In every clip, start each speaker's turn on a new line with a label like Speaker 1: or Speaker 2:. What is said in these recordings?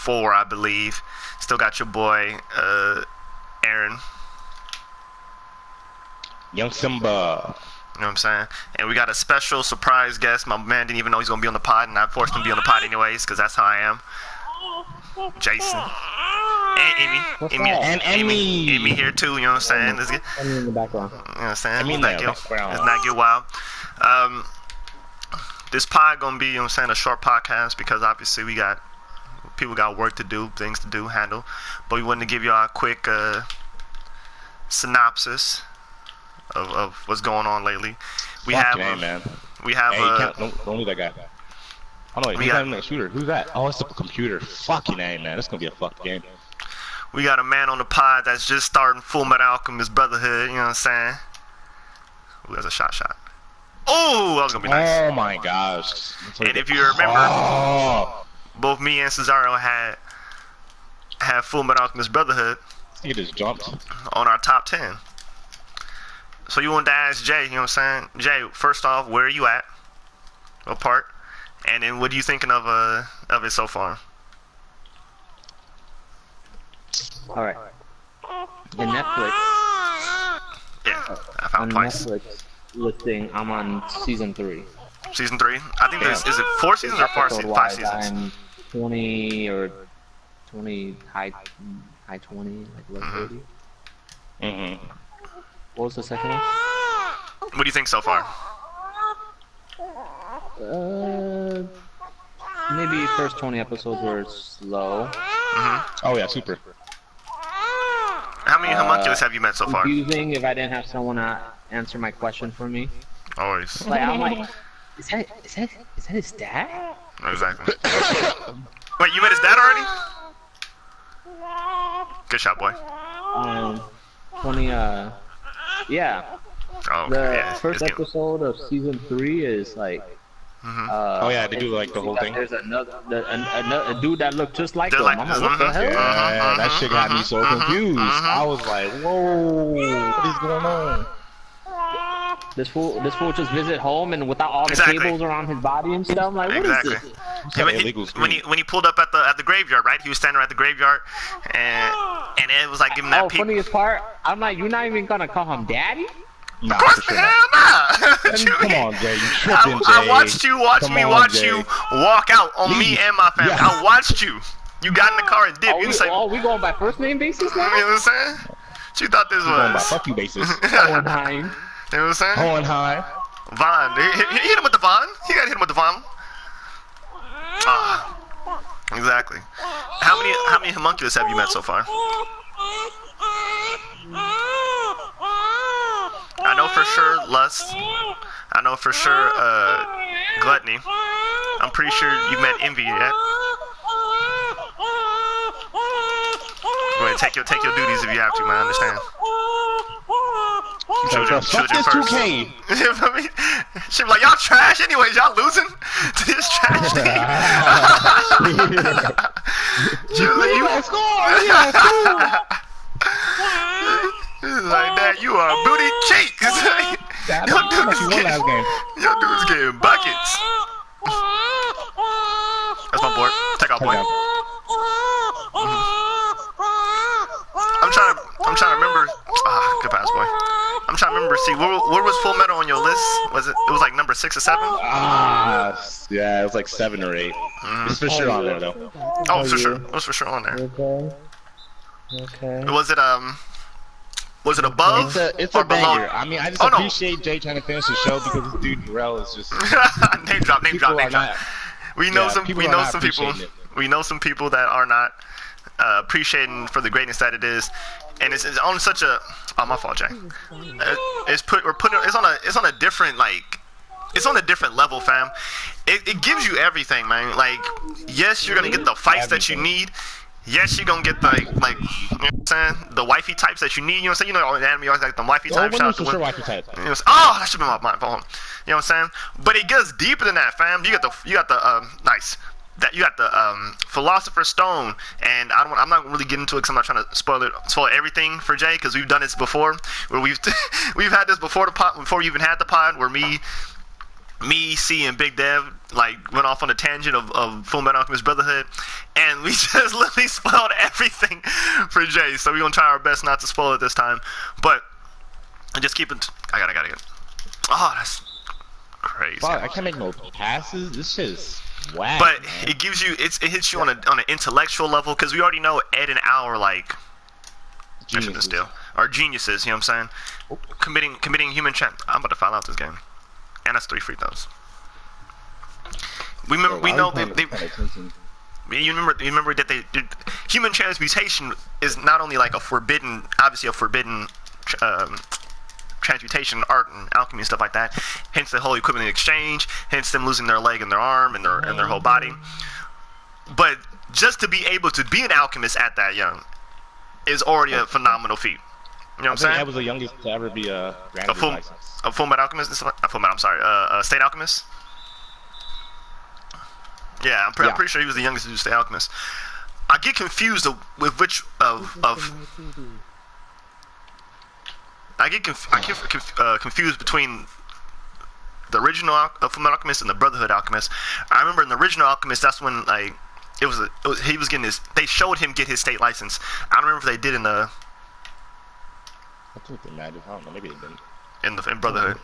Speaker 1: 4, I believe. Still got your boy, Aaron.
Speaker 2: Young Simba.
Speaker 1: You know what I'm saying? And we got a special surprise guest. My man didn't even know he's going to be on the pod, and I forced him to be on the pod anyways, because that's how I am. Jason. And Amy here too, you know what I'm saying? Let's get,
Speaker 3: Amy in the background.
Speaker 1: you know what I'm saying?
Speaker 2: Amy in
Speaker 1: Let's
Speaker 2: the background.
Speaker 1: not get wild. This pod going to be, you know what I'm saying, a short podcast, because obviously people got work to do, things to do, handle. But we wanted to give y'all a quick synopsis of what's going on lately. We have
Speaker 2: don't leave that guy. Oh no, he's having a shooter. Who's that? Oh, it's a computer. Fucking name, man. It's gonna be a fuck game.
Speaker 1: We got a man on the pod that's just starting Full Metal Alchemist Brotherhood. You know what I'm saying? Ooh, that's a shot. Oh, that was gonna be nice.
Speaker 2: Oh my gosh.
Speaker 1: And if you remember, both me and Cesaro had Full Metal Alchemist Brotherhood.
Speaker 2: He just jumped
Speaker 1: on our top 10. So you wanted to ask Jay, you know what I'm saying? Jay, first off, where are you at? What part? And then what are you thinking of it so far?
Speaker 3: Alright. The Netflix.
Speaker 1: Yeah, I found twice.
Speaker 3: Netflix listing, I'm on season 3.
Speaker 1: Season 3? I think is it 4 seasons or 5 seasons?
Speaker 3: I'm 20 or 20, high 20, like low 30.
Speaker 2: Mm-hmm.
Speaker 3: What was the second one?
Speaker 1: What do you think so far?
Speaker 3: Maybe first 20 episodes were slow.
Speaker 2: Oh yeah, super.
Speaker 1: How many homunculus have you met so far?
Speaker 3: Confusing if I didn't have someone answer my question for me.
Speaker 1: Always.
Speaker 3: Like I'm like, is that his dad?
Speaker 1: Exactly. Wait, you met his dad already? Good shot, boy.
Speaker 3: 20 yeah.
Speaker 1: Oh,
Speaker 3: The first episode of season 3 is like.
Speaker 2: Oh yeah, they do like the whole thing.
Speaker 3: There's a dude that looked just like him.
Speaker 1: Like,
Speaker 3: I'm like, what the hell?
Speaker 2: Yeah, that shit got me so confused. I was like, whoa, what is going on?
Speaker 3: This fool just visit home and without all the cables around his body and stuff. I'm like, what is this?
Speaker 1: When he pulled up at the graveyard, right? He was standing at the graveyard, and it was like giving that.
Speaker 3: Funniest part, I'm like, you're not even gonna call him daddy?
Speaker 2: Nah,
Speaker 1: of course the hell not.
Speaker 2: Come on, Jay, you tripping, Jay.
Speaker 1: I watched you watch you walk out on me and my family. I watched you. You got in the car and dipped.
Speaker 3: We going by first name basis now?
Speaker 1: You know what I'm saying? What you thought this was?
Speaker 2: Going by fuck you basis.
Speaker 3: Hohenheim.
Speaker 1: You know what I'm saying?
Speaker 2: Hohenheim.
Speaker 1: Vaughn. He hit him with the Vaughn. He got hit him with the Vaughn. Exactly. How many homunculus have you met so far? I know for sure Lust. I know for sure Gluttony. I'm pretty sure you met Envy yet. Go ahead, take your duties if you have to, man. I understand. Children first. 2K. She be like, y'all trash anyways, y'all losing to this trash team. She was like, like that, you are booty cheeks. Your dude's getting buckets. That's my board. Take off, boy. I'm trying to remember. Good pass, boy. I'm trying to remember. See, where was Full Metal on your list? Was it? It was like number 6 or 7.
Speaker 2: Yeah, it was like 7 or 8. It's for sure on there though.
Speaker 1: Oh, for sure. It was for sure on there.
Speaker 3: Okay.
Speaker 1: Was it above?
Speaker 2: It's a banger. I mean, I just appreciate Jay trying to finish the show because this dude Darrell is just
Speaker 1: name drop. We know some people that are not appreciating for the greatness that it is, and it's on such a my fault, Jay. It's on a different level, fam. It gives you everything, man. Like, yes, you're gonna get the fights that you need. Yes, you're gonna get the you know what I'm saying, the wifey types that you need. You know what I'm saying? You know, in anime always like the wifey types.
Speaker 2: Wifey type.
Speaker 1: That should be my phone. You know what I'm saying? But it gets deeper than that, fam. You got the Philosopher's Stone, and I'm not really getting into it because I'm not trying to spoil everything for Jay, because we've done this before, where we've had this before the pod, before you even had the pod, where me me, C, and Big Dev like went off on a tangent of Full Metal Alchemist Brotherhood, and we just literally spoiled everything for Jay. So we're gonna try our best not to spoil it this time, but just keep it. I gotta get. Oh, that's crazy.
Speaker 2: Fuck, I can't make no passes. This shit is whack.
Speaker 1: But
Speaker 2: man.
Speaker 1: it gives you, it hits you on an intellectual level, because we already know Ed and Al are like geniuses. Are geniuses. You know what I'm saying? Committing human chat. I'm about to foul out this game, and that's 3 free throws. We remember. We know they you remember that they did, human transmutation is not only like obviously a forbidden transmutation, art and alchemy and stuff like that. Hence the whole equipment exchange. Hence them losing their leg and their arm and their whole body. But just to be able to be an alchemist at that young is already a phenomenal feat. You know what I'm saying?
Speaker 2: I was the youngest to ever be a
Speaker 1: Full Metal Alchemist. I'm sorry. State Alchemist. Yeah, I'm pretty sure he was the youngest to do State Alchemist. I get confused with which I get confused between the original Fullmetal Alchemist and the Brotherhood Alchemist. I remember in the original Alchemist, that's when like he was getting his. They showed him get his state license. I don't remember if they did in the.
Speaker 2: I think they might have. I don't know. Maybe they didn't.
Speaker 1: In Brotherhood.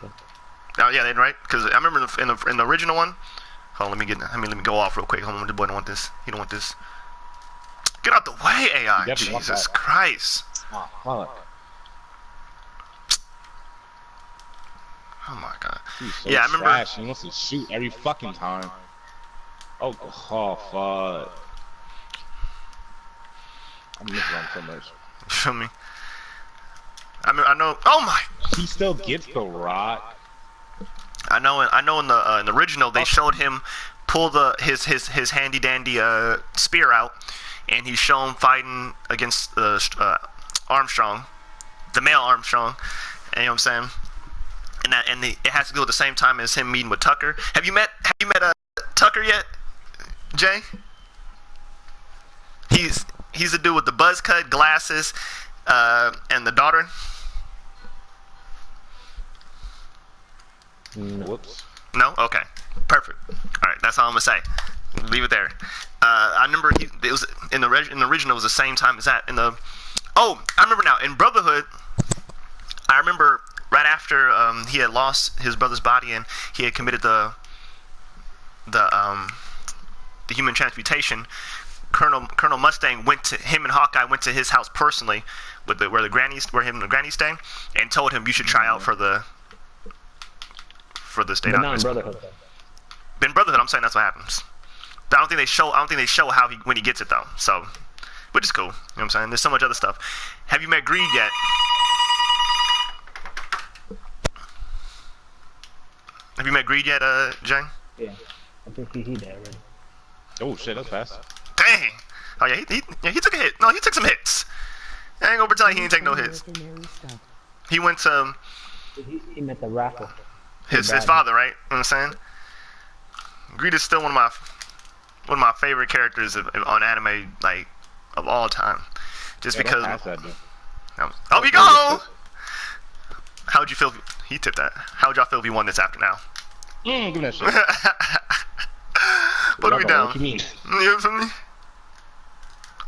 Speaker 1: Oh yeah, they did, right? Because I remember in the original one. Hold on, let me go off real quick. Hold on, the boy don't want this. He don't want this. Get out the way, AI. Jesus Christ.
Speaker 2: Oh, fuck.
Speaker 1: Oh my god.
Speaker 2: So
Speaker 1: yeah, I remember.
Speaker 2: Trash. He wants to shoot every fucking time. Oh fuck. I'm missing him so much.
Speaker 1: You feel me? I know. Oh my.
Speaker 2: He still gets the rock.
Speaker 1: I know in the original they showed him pull his handy dandy spear out, and he's shown fighting against Armstrong, the male Armstrong. And you know what I'm saying? And it has to go at the same time as him meeting with Tucker. Have you met Tucker yet, Jay? He's the dude with the buzz cut, glasses, and the daughter.
Speaker 2: Whoops.
Speaker 1: No? Okay. Perfect. Alright, that's all I'm gonna say. Leave it there. I remember it was in the original it was the same time as that. I remember now. In Brotherhood, I remember right after he had lost his brother's body and he had committed the human transmutation, Colonel Mustang him and Hawkeye went to his house personally where him and the granny stay, and told him you should try out for the state office. In Brotherhood, I'm saying that's what happens. But I don't think they show how when he gets it though. So, which is cool. You know what I'm saying? There's so much other stuff. Have you met Greed yet? Have you met Greed yet, Jay?
Speaker 3: Yeah, I think he dead already.
Speaker 2: Oh shit, that's fast.
Speaker 1: Dang. Oh yeah, he took a hit. No, he took some hits. I ain't gonna pretend he didn't take no hits. He went to.
Speaker 3: He met the rapper.
Speaker 1: His father, right? You know what I'm saying? Greed is still one of my favorite characters on anime, like of all time. Just because. Oh, we go. How would you feel? He tipped that. How would y'all feel if he won this after now?
Speaker 2: Give me that shit.
Speaker 1: Put me down.
Speaker 2: What you mean?
Speaker 1: You feel me?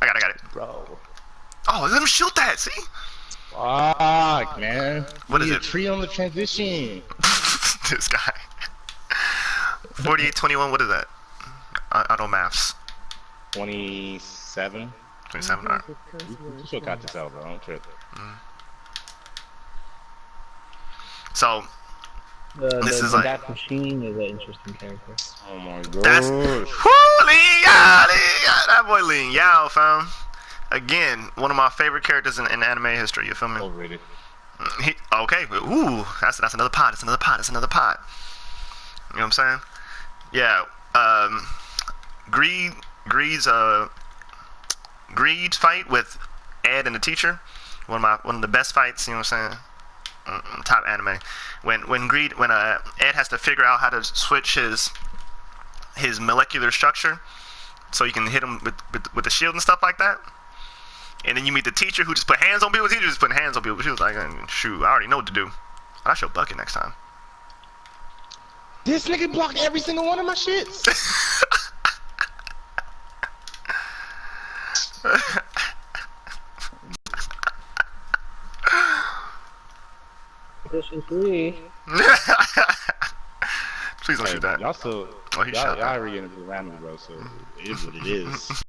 Speaker 1: I got it.
Speaker 2: Bro.
Speaker 1: Oh, let him shoot that. See?
Speaker 2: Fuck, man.
Speaker 1: What is it?
Speaker 2: Tree on the transition.
Speaker 1: This guy. 48-21. What is that? Auto maths.
Speaker 2: 27.
Speaker 1: 27. Alright.
Speaker 2: You should got this out, bro. Don't trip.
Speaker 1: So. This is like
Speaker 3: that machine is an interesting character.
Speaker 2: Oh my god.
Speaker 1: That's Lin Yao. That boy Lin Yao, fam. Again, one of my favorite characters in anime history. You feel me?
Speaker 2: Overrated.
Speaker 1: Okay. Ooh, that's another pot. That's another pot. That's another pot. You know what I'm saying? Yeah. Greed's fight with Ed and the teacher. One of the best fights. You know what I'm saying? Top anime. When Ed has to figure out how to switch his molecular structure so you can hit him with the shield and stuff like that. And then you meet the teacher who just put hands on people. The teacher just putting hands on people. She was like, shoot, I already know what to do. I show Bucket next time.
Speaker 2: This nigga blocked every single one of my shits.
Speaker 3: Position 3.
Speaker 1: Please don't shoot that.
Speaker 2: Y'all still.
Speaker 1: Oh, he shot that.
Speaker 2: Y'all already getting around me, bro. So it is what it is.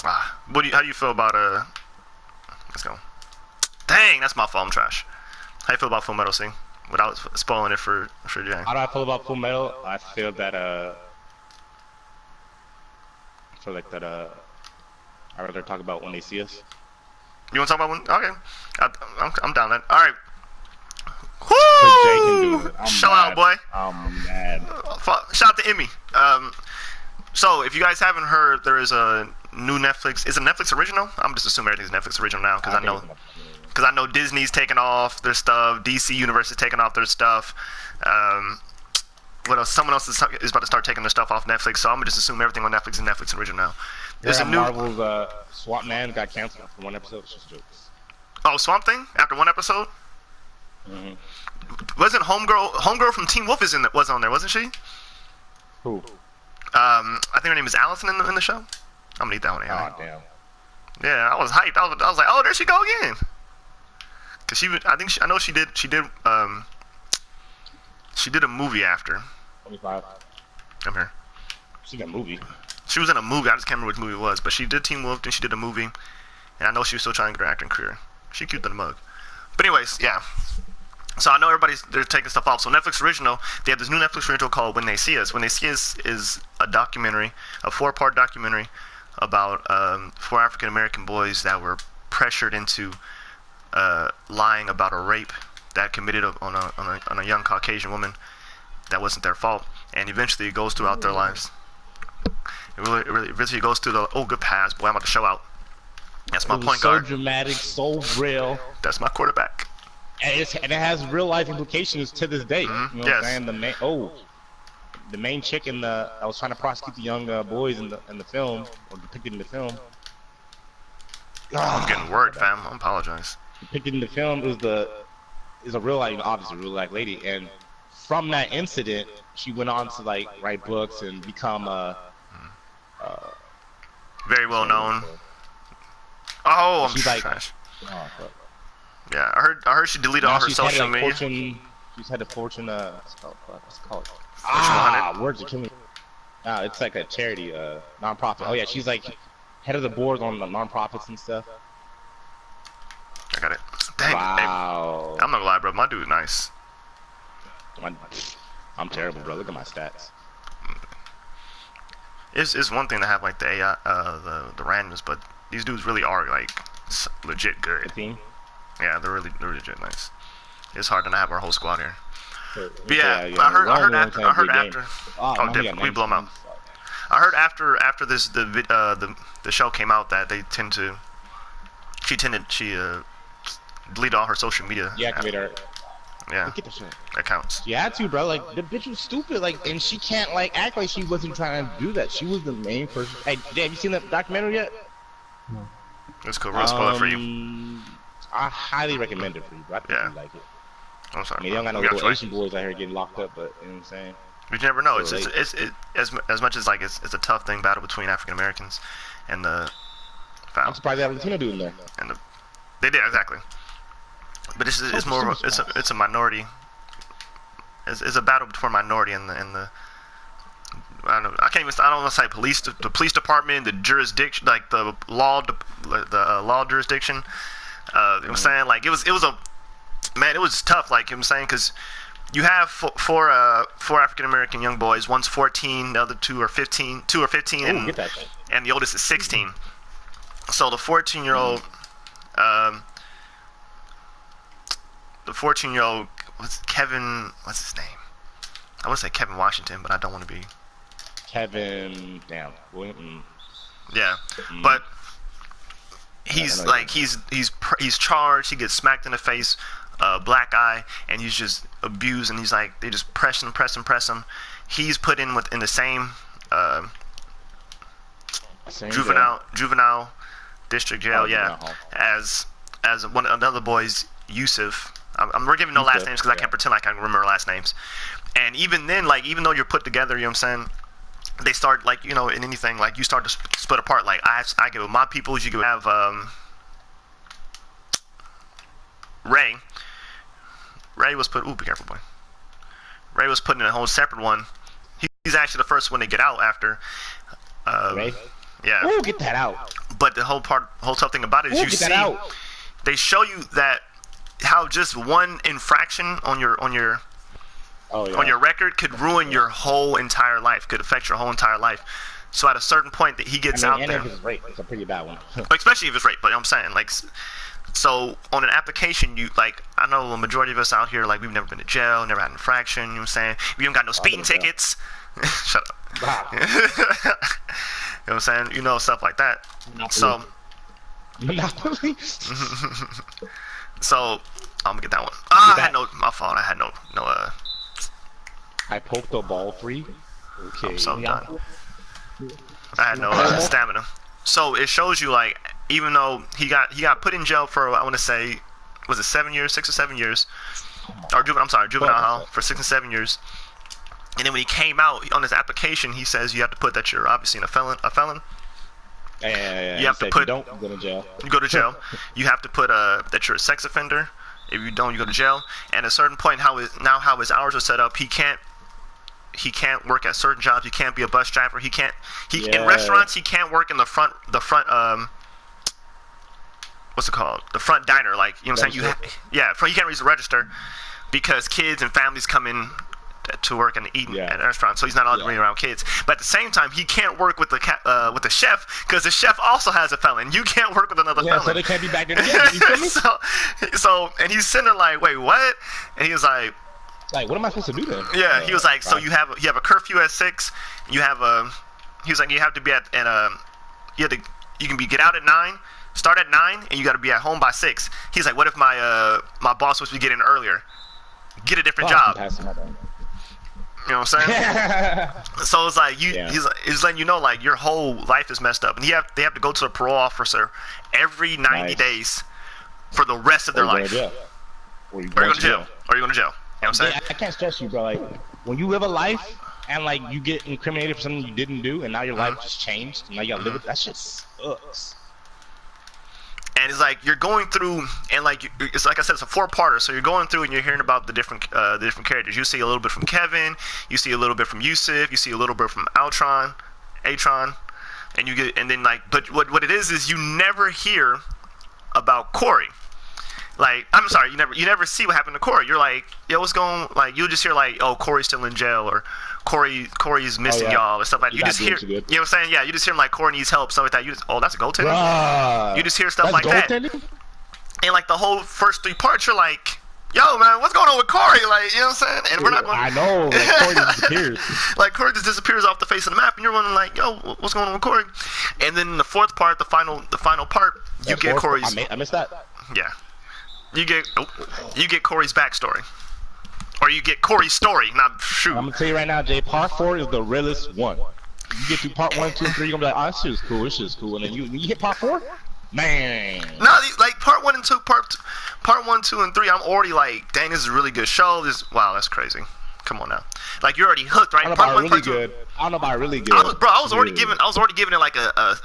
Speaker 1: How do you feel about Let's go. Dang, that's my fault. I'm trash. How you feel about Full Metal C? Without spoiling it for Jay.
Speaker 2: How do I feel about Full Metal? I feel that I feel like that I'd rather talk about when they see us.
Speaker 1: You want to talk about when? Okay, I'm down that. All right.
Speaker 2: Jay can do it.
Speaker 1: Shout out, boy.
Speaker 2: I'm mad.
Speaker 1: Shout out to Emmy. So if you guys haven't heard, there is a new Netflix. Is it Netflix original? I'm just assuming everything's Netflix original now because I know Disney's taking off their stuff. DC Universe is taking off their stuff. What else? Someone else is about to start taking their stuff off Netflix. So I'm gonna just assume everything on Netflix is Netflix original now. There's a new
Speaker 2: Marvel's Swamp Man got canceled for one episode. It's just jokes.
Speaker 1: Oh, Swamp Thing after one episode. Wasn't Homegirl from Teen Wolf was on there, wasn't she?
Speaker 2: Who?
Speaker 1: I think her name is Allison in the show. I'm gonna eat that one. Anyway.
Speaker 2: Oh damn.
Speaker 1: Yeah, I was hyped. I was like, oh, there she go again. Cause I know she did a movie after.
Speaker 2: 25.
Speaker 1: I'm here.
Speaker 2: She got a movie.
Speaker 1: She was in a movie. I just can't remember which movie it was, but she did Teen Wolf, then she did a movie, and I know she was still trying to get her acting career. She cute than a mug. But anyways, yeah. So I know they're taking stuff off. So Netflix original, they have this new Netflix original called When They See Us. When They See Us is a documentary, a 4-part documentary about 4 African American boys that were pressured into lying about a rape that committed on a young Caucasian woman that wasn't their fault, and eventually it goes throughout their lives. It really eventually goes through the good pass. Boy, I'm about to show out. That's my point guard.
Speaker 2: So dramatic, so real.
Speaker 1: That's my quarterback.
Speaker 2: And it has real life implications to this day. You know what I'm saying? The main chick that was trying to prosecute the young boys in the film, or depicted in the film.
Speaker 1: I'm getting word, fam. I apologize.
Speaker 2: Depicted in the film is a real life, obviously real life lady, and from that incident, she went on to like write books and become
Speaker 1: very well known. Oh, I'm
Speaker 2: she's like,
Speaker 1: trash.
Speaker 2: Oh, fuck.
Speaker 1: Yeah, I heard she deleted all her social media.
Speaker 2: She's had a Fortune. What's it called? Words are killing me. No, it's like a charity, nonprofit. Oh yeah, she's like head of the board on the nonprofits and stuff.
Speaker 1: I got it. Dang.
Speaker 2: Wow.
Speaker 1: Hey, I'm not gonna lie, bro. My dude, nice.
Speaker 2: I'm terrible, bro. Look at my stats.
Speaker 1: It's one thing to have like the AI, the randomness, but these dudes really are like legit good. Yeah, they're legit nice. It's hard to not have our whole squad here. But yeah, I heard after. Oh, we blow them out. I heard after this the show came out that she deleted all her social media.
Speaker 2: Deactivate her.
Speaker 1: Yeah, accounts.
Speaker 2: She had to, bro. Like the bitch was stupid. Like, and she can't like act like she wasn't trying to do that. She was the main person. Hey, have you seen that documentary yet?
Speaker 3: No.
Speaker 1: It's cool. Real spoiler for you.
Speaker 2: I highly recommend it for you, bro. I think you like it.
Speaker 1: I'm sorry.
Speaker 2: I mean, they don't got no little Asian boys out here getting locked up, but you know what I'm saying.
Speaker 1: You never know. It's as much as like it's a tough thing battle between African Americans and the.
Speaker 2: I'm surprised they have a Latino dude in there.
Speaker 1: And they did exactly. But it's more of it's a minority. It's a battle between minority and the I don't want to say police, the police department, the jurisdiction, like the law jurisdiction. You know what I'm saying? Like it was it was tough. Like you know what I'm saying, because you have four African American young boys. One's 14, the other two are 15. Two are 15, and the oldest is 16. So the 14-year-old. The 14-year-old, what's his name? I want to say Kevin Washington, but I don't want to be.
Speaker 2: Kevin,
Speaker 1: Yeah, but he's like he's charged. He gets smacked in the face, black eye, and he's just abused. And he's like they just press him. He's put in the same juvenile district jail. Yeah, as another boy's Yusuf. We're giving no last names because I can't pretend like I can remember last names. And even then, like, even though you're put together, you know what I'm saying, they start, like, you know, in anything, like, you start to split apart. Like, I get with my peoples, you can have Ray. Ray was put, ooh, be careful, boy. Ray was put in a whole separate one. He's actually the first one to get out after.
Speaker 2: Ray?
Speaker 1: Yeah.
Speaker 2: Ooh, get that out.
Speaker 1: But the whole tough thing about it is you see, they show you that how just one infraction on your record could ruin your whole entire life, could affect your whole entire life. So at a certain point that he gets out there,
Speaker 2: if it's rape, it's a pretty bad one.
Speaker 1: especially if it's rape. But you know what I'm saying, like, so on an application, you like, I know the majority of us out here, like, we've never been to jail, never had an infraction. You know what I'm saying? We haven't got no speeding tickets. Shut up.
Speaker 2: Wow.
Speaker 1: You know what I'm saying? You know, stuff like that.
Speaker 2: Monopoly.
Speaker 1: So.
Speaker 2: Monopoly.
Speaker 1: So I'm gonna get that one. I had no. My fault. I had no.
Speaker 2: I poked the ball free. Okay.
Speaker 1: I'm so done. I had no stamina. So it shows you, like, even though he got put in jail for, I want to say, was it 7 years, 6 or 7 years, or juvenile hall for 6 and 7 years. And then when he came out on his application, he says you have to put that you're obviously a felon.
Speaker 2: Yeah.
Speaker 1: You have to put.
Speaker 2: You don't go to jail.
Speaker 1: You go to jail. You have to put that you're a sex offender. If you don't, you go to jail. And at a certain point, how his hours are set up, he can't work at certain jobs. He can't be a bus driver. In restaurants, he can't work in the front what's it called? The front diner, like, you know what I'm saying? He can't reach the register because kids and families come in to work and eat at a restaurant, so he's not allowed to bring around kids. But at the same time, he can't work with the chef because the chef also has a felon. You can't work with another felon.
Speaker 2: So they can't be back there together. You feel me?
Speaker 1: so and he's sitting there like, wait, what? And he was like,
Speaker 2: what am I supposed to do then?
Speaker 1: Yeah, he was like, so you have a curfew at 6. He was like, you have to be you can get out at 9, start at 9, and you got to be at home by 6. He's like, what if my boss was to get in earlier? Get a different job. You know what I'm saying? So it's like he's letting you know, like, your whole life is messed up, and they have to go to a parole officer every 90 days for the rest of their life.
Speaker 2: Or you
Speaker 1: go to jail. You know what I'm saying?
Speaker 2: I can't stress you, bro. Like, when you live a life and, like, you get incriminated for something you didn't do, and now your life just changed, and now you gotta live with that shit sucks.
Speaker 1: And it's like you're going through, and like it's like I said, it's a 4-parter. So you're going through and you're hearing about the different characters. You see a little bit from Kevin, you see a little bit from Yusuf, you see a little bit from Atron, and then, like, but what it is you never hear about Corey. Like, I'm sorry, you never see what happened to Corey. You're like, yo, what's going? Like, you'll just hear, like, oh, Corey's still in jail, or Corey's missing y'all, or stuff like that. You just hear, you know what I'm saying? Yeah, you just hear him like, Corey needs help, stuff like that. You just, oh, that's a goaltender. You just hear stuff like that. And like the whole first 3 parts, you're like, yo, man, what's going on with Corey? Like, you know what I'm saying? And we're not going.
Speaker 2: I know, like, Corey just disappears.
Speaker 1: Like, Corey just disappears off the face of the map, and you're wondering, like, yo, what's going on with Corey? And then the 4th part, the final part, you get Corey's.
Speaker 2: I missed that.
Speaker 1: Yeah. You get Corey's backstory, or you get Corey's story. Not shoot.
Speaker 2: I'm gonna tell you right now, Jay. Part 4 is the realest one. You get to part 1, 2, 3, you're gonna be like, oh, this shit is cool. This shit is cool. And then you hit part 4, man.
Speaker 1: No, like part 1 and 2, part 1, 2, and 3. I'm already like, dang, this is a really good show. Wow, that's crazy. Come on now. Like, you're already hooked, right?
Speaker 2: I don't know about really good. I don't know about really good.
Speaker 1: I was already giving it like a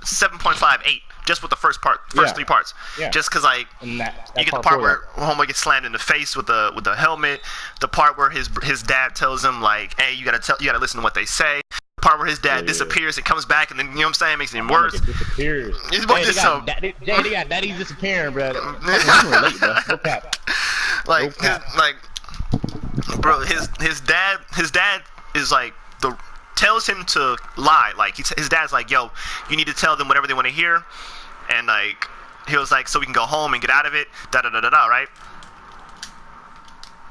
Speaker 1: 7.58. Just with the first 3 parts. Yeah. Just because, like, you get the part where homeboy gets slammed in the face with the helmet. The part where his dad tells him, like, hey, you gotta listen to what they say. The part where his dad disappears and comes back, and then, you know what I'm saying, makes it even worse.
Speaker 2: Disappears.
Speaker 1: They
Speaker 2: got daddy's disappearing, bro.
Speaker 1: Bro, his dad is like tells him to lie. Like, his dad's like, yo, you need to tell them whatever they want to hear. And, like, he was like, so we can go home and get out of it, right?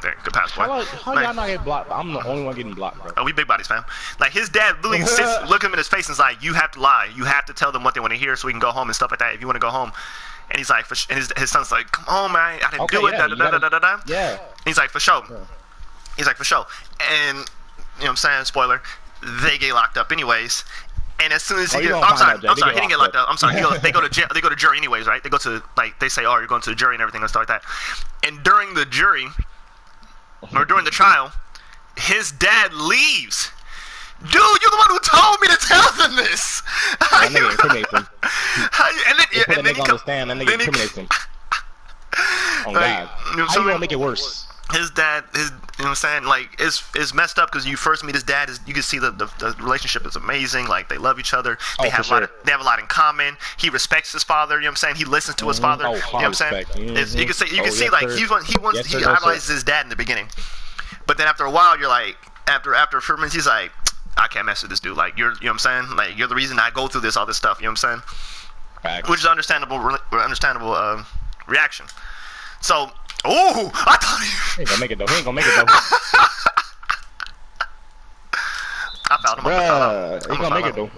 Speaker 1: There, good pass, boy.
Speaker 2: How y'all not get blocked? I'm the only one getting blocked, bro.
Speaker 1: Oh, we big bodies, fam. Like, his dad literally sits, look him in his face, and is like, you have to lie. You have to tell them what they want to hear so we can go home and stuff like that if you want to go home. And he's like, and his son's like, come on, man, I didn't do it,
Speaker 2: Yeah.
Speaker 1: And he's like, for sure. Yeah. He's like, for sure. And, you know what I'm saying, spoiler, they get locked up anyways. And as soon as
Speaker 2: Oh,
Speaker 1: he
Speaker 2: you
Speaker 1: gets,
Speaker 2: gonna
Speaker 1: I'm
Speaker 2: find
Speaker 1: sorry,
Speaker 2: out, Jay.
Speaker 1: I'm
Speaker 2: They
Speaker 1: sorry,
Speaker 2: get
Speaker 1: he didn't get
Speaker 2: locked
Speaker 1: locked up.
Speaker 2: up.
Speaker 1: I'm sorry, they go to jury anyways, right? They go to like they say, oh, you're going to the jury and everything and stuff like that. And during the jury or during the trial, his dad leaves. Dude, you're the one who told me to tell them this.
Speaker 2: That nigga incriminates him.
Speaker 1: And then he
Speaker 2: on the stand. That nigga incriminates him. Oh
Speaker 1: like,
Speaker 2: God.
Speaker 1: you know
Speaker 2: How you gonna make it worse?
Speaker 1: His dad, you know what I'm saying? Like, it's messed up because you first meet his dad. You can see the relationship is amazing. Like, they love each other. They have a lot in common. He respects his father. You know what I'm saying? He listens to his father.
Speaker 2: Oh,
Speaker 1: you know what I'm saying? You can see like he idolizes his dad in the beginning. But then after a while, you're like, after a few minutes, he's like, I can't mess with this dude. Like, you know what I'm saying? Like, you're the reason I go through all this stuff. You know what I'm saying?
Speaker 2: Facts.
Speaker 1: Which is understandable reaction. So, I thought
Speaker 2: he ain't gonna make it though.
Speaker 1: I found him.
Speaker 2: Bruh, he gonna make it though.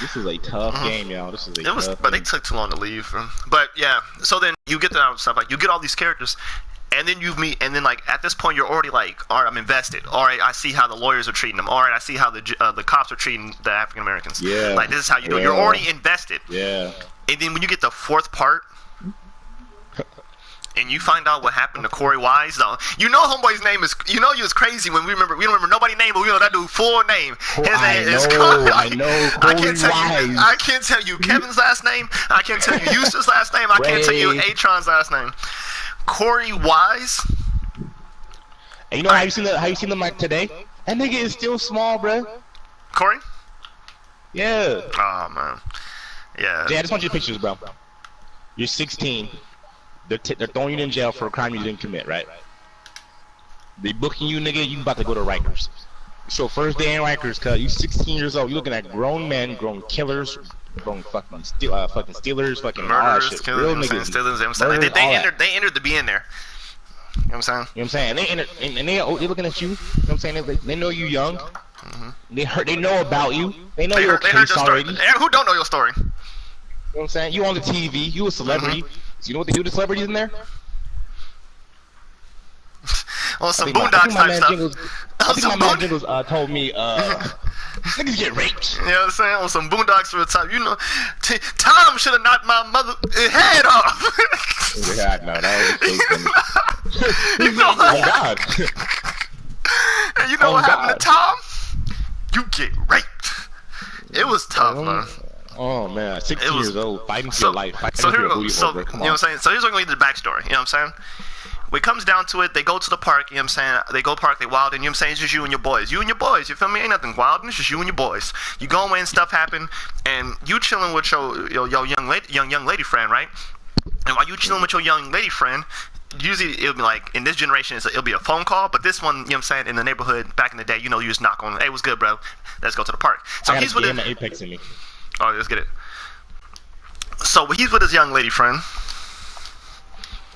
Speaker 2: This is a tough game, y'all. This is a tough
Speaker 1: but
Speaker 2: game.
Speaker 1: they took too long to leave. But yeah, so then you get that stuff. Like, you get all these characters, and then you meet, and then like at this point you're already like, all right, I'm invested. All right, I see how the lawyers are treating them. All right, I see how the cops are treating the African Americans.
Speaker 2: Yeah.
Speaker 1: Like, this is how you do. You're already invested.
Speaker 2: Yeah.
Speaker 1: And then when you get the fourth part, and you find out what happened to Corey Wise, though, you know homeboy's name is, you know, he was crazy when we don't remember nobody's name, but we know that dude's full name. His name is Corey.
Speaker 2: I know.
Speaker 1: I can't tell you Kevin's last name. I can't tell you Eustace's last name. I can't tell you Atron's last name. Corey Wise.
Speaker 2: And you know how you seen them like today? That nigga is still small, bro.
Speaker 1: Corey?
Speaker 2: Yeah.
Speaker 1: Oh man. Yeah.
Speaker 2: Jay, I just want you pictures, bro. You're 16. They're throwing you in jail for a crime you didn't commit, right? They booking you, nigga. You about to go to Rikers. So first day in Rikers, cause you 16 years old. You looking at grown men, grown killers, grown fucking stealers, fucking
Speaker 1: murderers,
Speaker 2: shit.
Speaker 1: killers,
Speaker 2: Real niggas.
Speaker 1: Stealers, they entered to be in there. You know what I'm saying?
Speaker 2: You know what I'm saying? And they looking at you. You know what I'm saying? They know you young.
Speaker 1: Mm-hmm.
Speaker 2: They know about you. They know your case
Speaker 1: your story.
Speaker 2: already.
Speaker 1: Who don't know your story?
Speaker 2: You know what I'm saying? You on the TV. You a celebrity. So you know what they do to celebrities in there?
Speaker 1: On some Boondocks type stuff.
Speaker 2: I think my man Jingles told me, niggas get raped.
Speaker 1: You know what I'm saying? On some Boondocks for the time. You know, Tom should have knocked my mother head off.
Speaker 2: Yeah, no, that was so funny.
Speaker 1: You know what?
Speaker 2: Oh, God.
Speaker 1: And you know what happened to Tom? You get raped. It was tough, man.
Speaker 2: Oh man, 16 years old, fighting for your life.
Speaker 1: So you know what I'm saying? So here's what I'm going to lead the backstory. You know what I'm saying? When it comes down to it, they go to the park. You know what I'm saying? They go park, they wild, and you know what I'm saying? It's just you and your boys. You and your boys. You feel me? Ain't nothing wild. It's just you and your boys. You go away and stuff happen, and you chilling with your young lady friend, right? And while you chilling with your young lady friend, usually it'll be like, in this generation, it'll be a phone call, but this one, you know what I'm saying, in the neighborhood back in the day, you know, you just knock on, hey, what's good, bro? Let's go to the park. So he's with
Speaker 2: Apex in me.
Speaker 1: Oh, let's get it. So he's with his young lady friend,